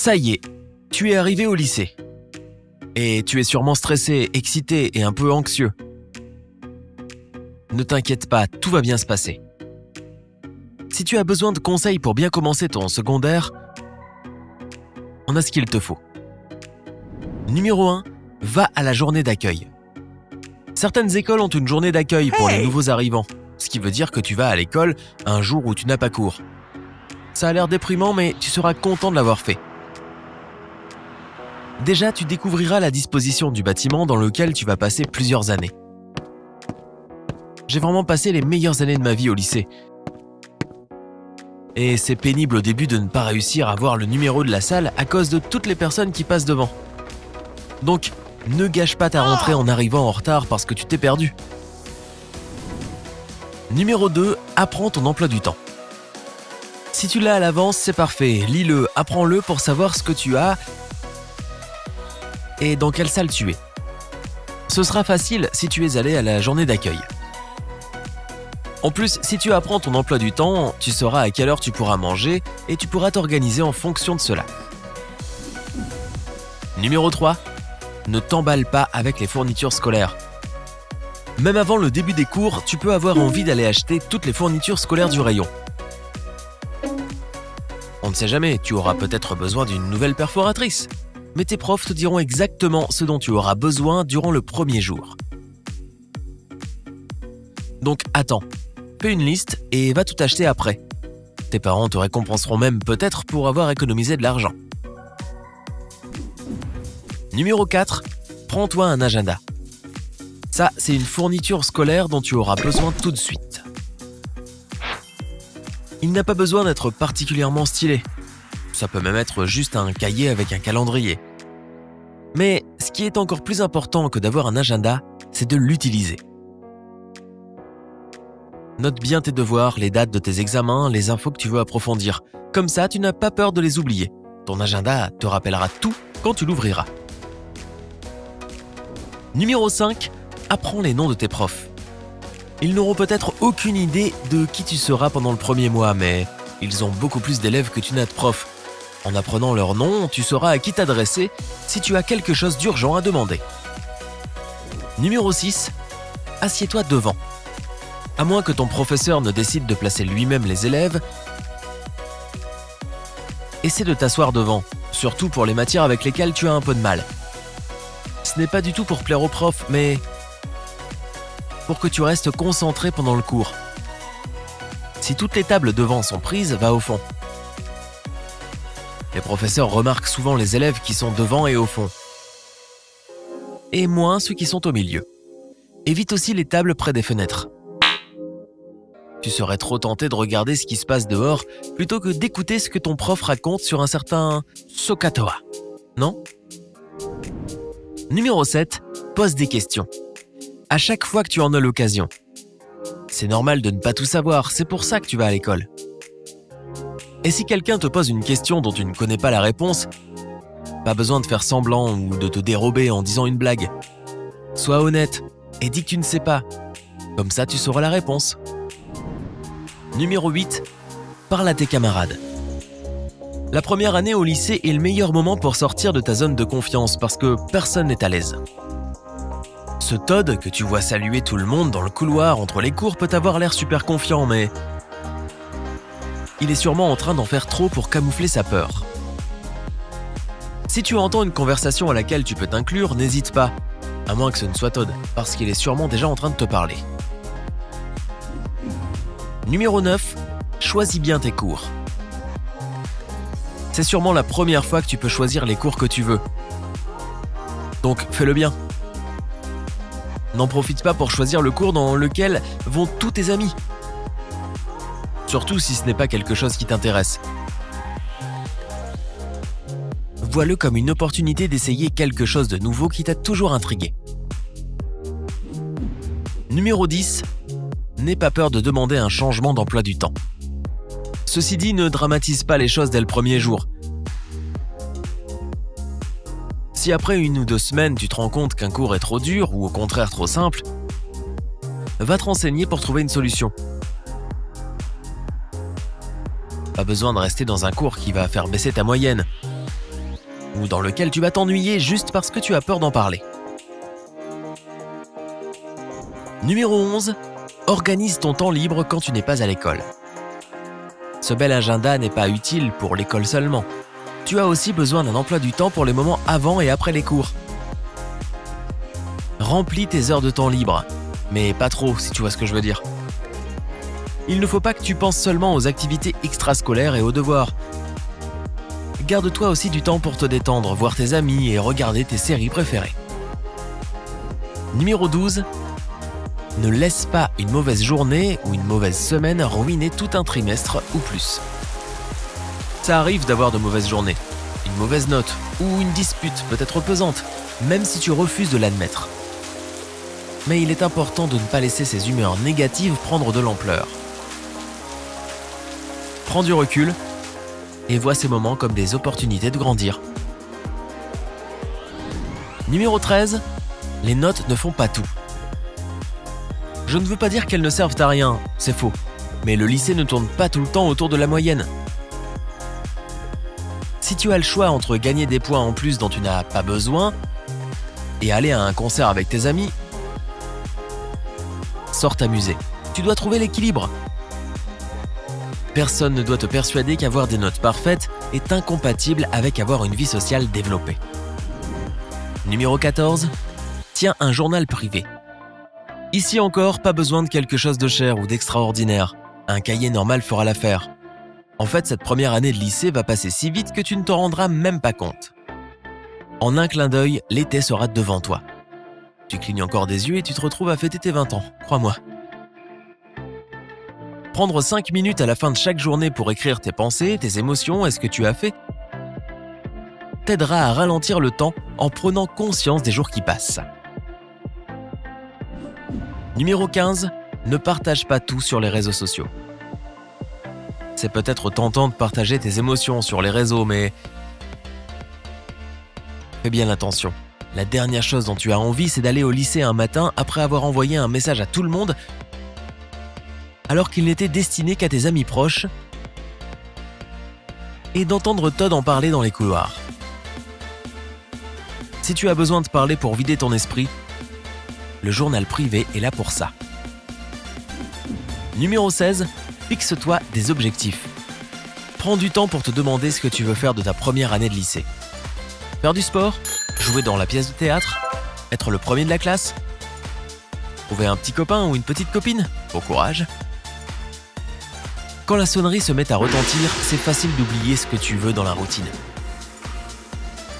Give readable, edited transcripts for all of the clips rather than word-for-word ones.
Ça y est, tu es arrivé au lycée. Et tu es sûrement stressé, excité et un peu anxieux. Ne t'inquiète pas, tout va bien se passer. Si tu as besoin de conseils pour bien commencer ton secondaire, on a ce qu'il te faut. Numéro 1, va à la journée d'accueil. Certaines écoles ont une journée d'accueil pour les nouveaux arrivants, ce qui veut dire que tu vas à l'école un jour où tu n'as pas cours. Ça a l'air déprimant, mais tu seras content de l'avoir fait. Déjà, tu découvriras la disposition du bâtiment dans lequel tu vas passer plusieurs années. J'ai vraiment passé les meilleures années de ma vie au lycée. Et c'est pénible au début de ne pas réussir à voir le numéro de la salle à cause de toutes les personnes qui passent devant. Donc, ne gâche pas ta rentrée en arrivant en retard parce que tu t'es perdu. Numéro 2, apprends ton emploi du temps. Si tu l'as à l'avance, c'est parfait. Lis-le, apprends-le pour savoir ce que tu as et dans quelle salle tu es. Ce sera facile si tu es allé à la journée d'accueil. En plus, si tu apprends ton emploi du temps, tu sauras à quelle heure tu pourras manger et tu pourras t'organiser en fonction de cela. Numéro 3, ne t'emballe pas avec les fournitures scolaires. Même avant le début des cours, tu peux avoir envie d'aller acheter toutes les fournitures scolaires du rayon. On ne sait jamais, tu auras peut-être besoin d'une nouvelle perforatrice. Mais tes profs te diront exactement ce dont tu auras besoin durant le premier jour. Donc attends, fais une liste et va tout acheter après. Tes parents te récompenseront même peut-être pour avoir économisé de l'argent. Numéro 4, prends-toi un agenda. Ça, c'est une fourniture scolaire dont tu auras besoin tout de suite. Il n'a pas besoin d'être particulièrement stylé. Ça peut même être juste un cahier avec un calendrier. Mais ce qui est encore plus important que d'avoir un agenda, c'est de l'utiliser. Note bien tes devoirs, les dates de tes examens, les infos que tu veux approfondir. Comme ça, tu n'as pas peur de les oublier. Ton agenda te rappellera tout quand tu l'ouvriras. Numéro 5, apprends les noms de tes profs. Ils n'auront peut-être aucune idée de qui tu seras pendant le premier mois, mais ils ont beaucoup plus d'élèves que tu n'as de profs. En apprenant leur nom, tu sauras à qui t'adresser si tu as quelque chose d'urgent à demander. Numéro 6, assieds-toi devant. À moins que ton professeur ne décide de placer lui-même les élèves, essaie de t'asseoir devant, surtout pour les matières avec lesquelles tu as un peu de mal. Ce n'est pas du tout pour plaire au prof, mais pour que tu restes concentré pendant le cours. Si toutes les tables devant sont prises, va au fond. Les professeurs remarquent souvent les élèves qui sont devant et au fond, et moins ceux qui sont au milieu. Évite aussi les tables près des fenêtres. Tu serais trop tenté de regarder ce qui se passe dehors plutôt que d'écouter ce que ton prof raconte sur un certain Sokatoa, non? Numéro 7, pose des questions. À chaque fois que tu en as l'occasion. C'est normal de ne pas tout savoir, c'est pour ça que tu vas à l'école. Et si quelqu'un te pose une question dont tu ne connais pas la réponse, pas besoin de faire semblant ou de te dérober en disant une blague. Sois honnête et dis que tu ne sais pas. Comme ça, tu sauras la réponse. Numéro 8, parle à tes camarades. La première année au lycée est le meilleur moment pour sortir de ta zone de confiance parce que personne n'est à l'aise. Ce Todd que tu vois saluer tout le monde dans le couloir entre les cours peut avoir l'air super confiant, mais il est sûrement en train d'en faire trop pour camoufler sa peur. Si tu entends une conversation à laquelle tu peux t'inclure, n'hésite pas, à moins que ce ne soit Todd, parce qu'il est sûrement déjà en train de te parler. Numéro 9, choisis bien tes cours. C'est sûrement la première fois que tu peux choisir les cours que tu veux. Donc fais-le bien. N'en profite pas pour choisir le cours dans lequel vont tous tes amis. Surtout si ce n'est pas quelque chose qui t'intéresse. Vois-le comme une opportunité d'essayer quelque chose de nouveau qui t'a toujours intrigué. Numéro 10, n'aie pas peur de demander un changement d'emploi du temps. Ceci dit, ne dramatise pas les choses dès le premier jour. Si après 1 ou 2 semaines, tu te rends compte qu'un cours est trop dur ou au contraire trop simple, va te renseigner pour trouver une solution. Pas besoin de rester dans un cours qui va faire baisser ta moyenne. ou dans lequel tu vas t'ennuyer juste parce que tu as peur d'en parler. Numéro 11. Organise ton temps libre quand tu n'es pas à l'école. Ce bel agenda n'est pas utile pour l'école seulement. Tu as aussi besoin d'un emploi du temps pour les moments avant et après les cours. Remplis tes heures de temps libre, mais pas trop si tu vois ce que je veux dire. Il ne faut pas que tu penses seulement aux activités extrascolaires et aux devoirs. Garde-toi aussi du temps pour te détendre, voir tes amis et regarder tes séries préférées. Numéro 12. Ne laisse pas une mauvaise journée ou une mauvaise semaine ruiner tout un trimestre ou plus. Ça arrive d'avoir de mauvaises journées, une mauvaise note ou une dispute peut être pesante, même si tu refuses de l'admettre. Mais il est important de ne pas laisser ces humeurs négatives prendre de l'ampleur. Prends du recul et vois ces moments comme des opportunités de grandir. Numéro 13. Les notes ne font pas tout. Je ne veux pas dire qu'elles ne servent à rien, c'est faux. Mais le lycée ne tourne pas tout le temps autour de la moyenne. Si tu as le choix entre gagner des points en plus dont tu n'as pas besoin et aller à un concert avec tes amis, sors t'amuser. Tu dois trouver l'équilibre. Personne ne doit te persuader qu'avoir des notes parfaites est incompatible avec avoir une vie sociale développée. Numéro 14. Tiens un journal privé. Ici encore, pas besoin de quelque chose de cher ou d'extraordinaire. Un cahier normal fera l'affaire. En fait, cette première année de lycée va passer si vite que tu ne t'en rendras même pas compte. En un clin d'œil, l'été sera devant toi. Tu clignes encore des yeux et tu te retrouves à fêter tes 20 ans, crois-moi. Prendre 5 minutes à la fin de chaque journée pour écrire tes pensées, tes émotions et ce que tu as fait t'aidera à ralentir le temps en prenant conscience des jours qui passent. Numéro 15. Ne partage pas tout sur les réseaux sociaux. C'est peut-être tentant de partager tes émotions sur les réseaux, mais fais bien attention. La dernière chose dont tu as envie, c'est d'aller au lycée un matin après avoir envoyé un message à tout le monde alors qu'il n'était destiné qu'à tes amis proches et d'entendre Todd en parler dans les couloirs. Si tu as besoin de parler pour vider ton esprit, le journal privé est là pour ça. Numéro 16. Fixe-toi des objectifs. Prends du temps pour te demander ce que tu veux faire de ta première année de lycée. Faire du sport, jouer dans la pièce de théâtre, être le premier de la classe, trouver un petit copain ou une petite copine, bon courage. Quand la sonnerie se met à retentir, c'est facile d'oublier ce que tu veux dans la routine.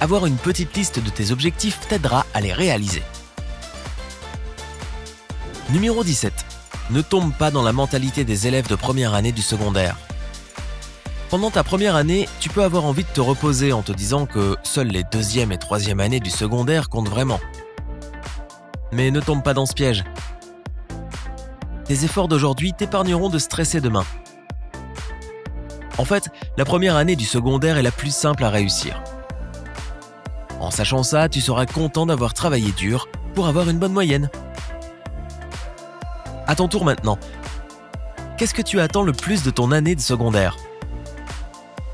Avoir une petite liste de tes objectifs t'aidera à les réaliser. Numéro 17. Ne tombe pas dans la mentalité des élèves de première année du secondaire. Pendant ta première année, tu peux avoir envie de te reposer en te disant que seules les deuxième et troisième années du secondaire comptent vraiment. Mais ne tombe pas dans ce piège. Tes efforts d'aujourd'hui t'épargneront de stresser demain. En fait, la première année du secondaire est la plus simple à réussir. En sachant ça, tu seras content d'avoir travaillé dur pour avoir une bonne moyenne. À ton tour maintenant. Qu'est-ce que tu attends le plus de ton année de secondaire ?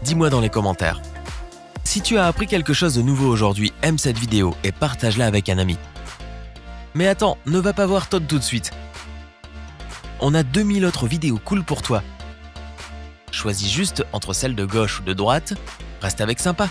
Dis-moi dans les commentaires. Si tu as appris quelque chose de nouveau aujourd'hui, aime cette vidéo et partage-la avec un ami. Mais attends, ne va pas voir Todd tout de suite. On a 2000 autres vidéos cool pour toi. Choisis juste entre celle de gauche ou de droite, reste avec sympa.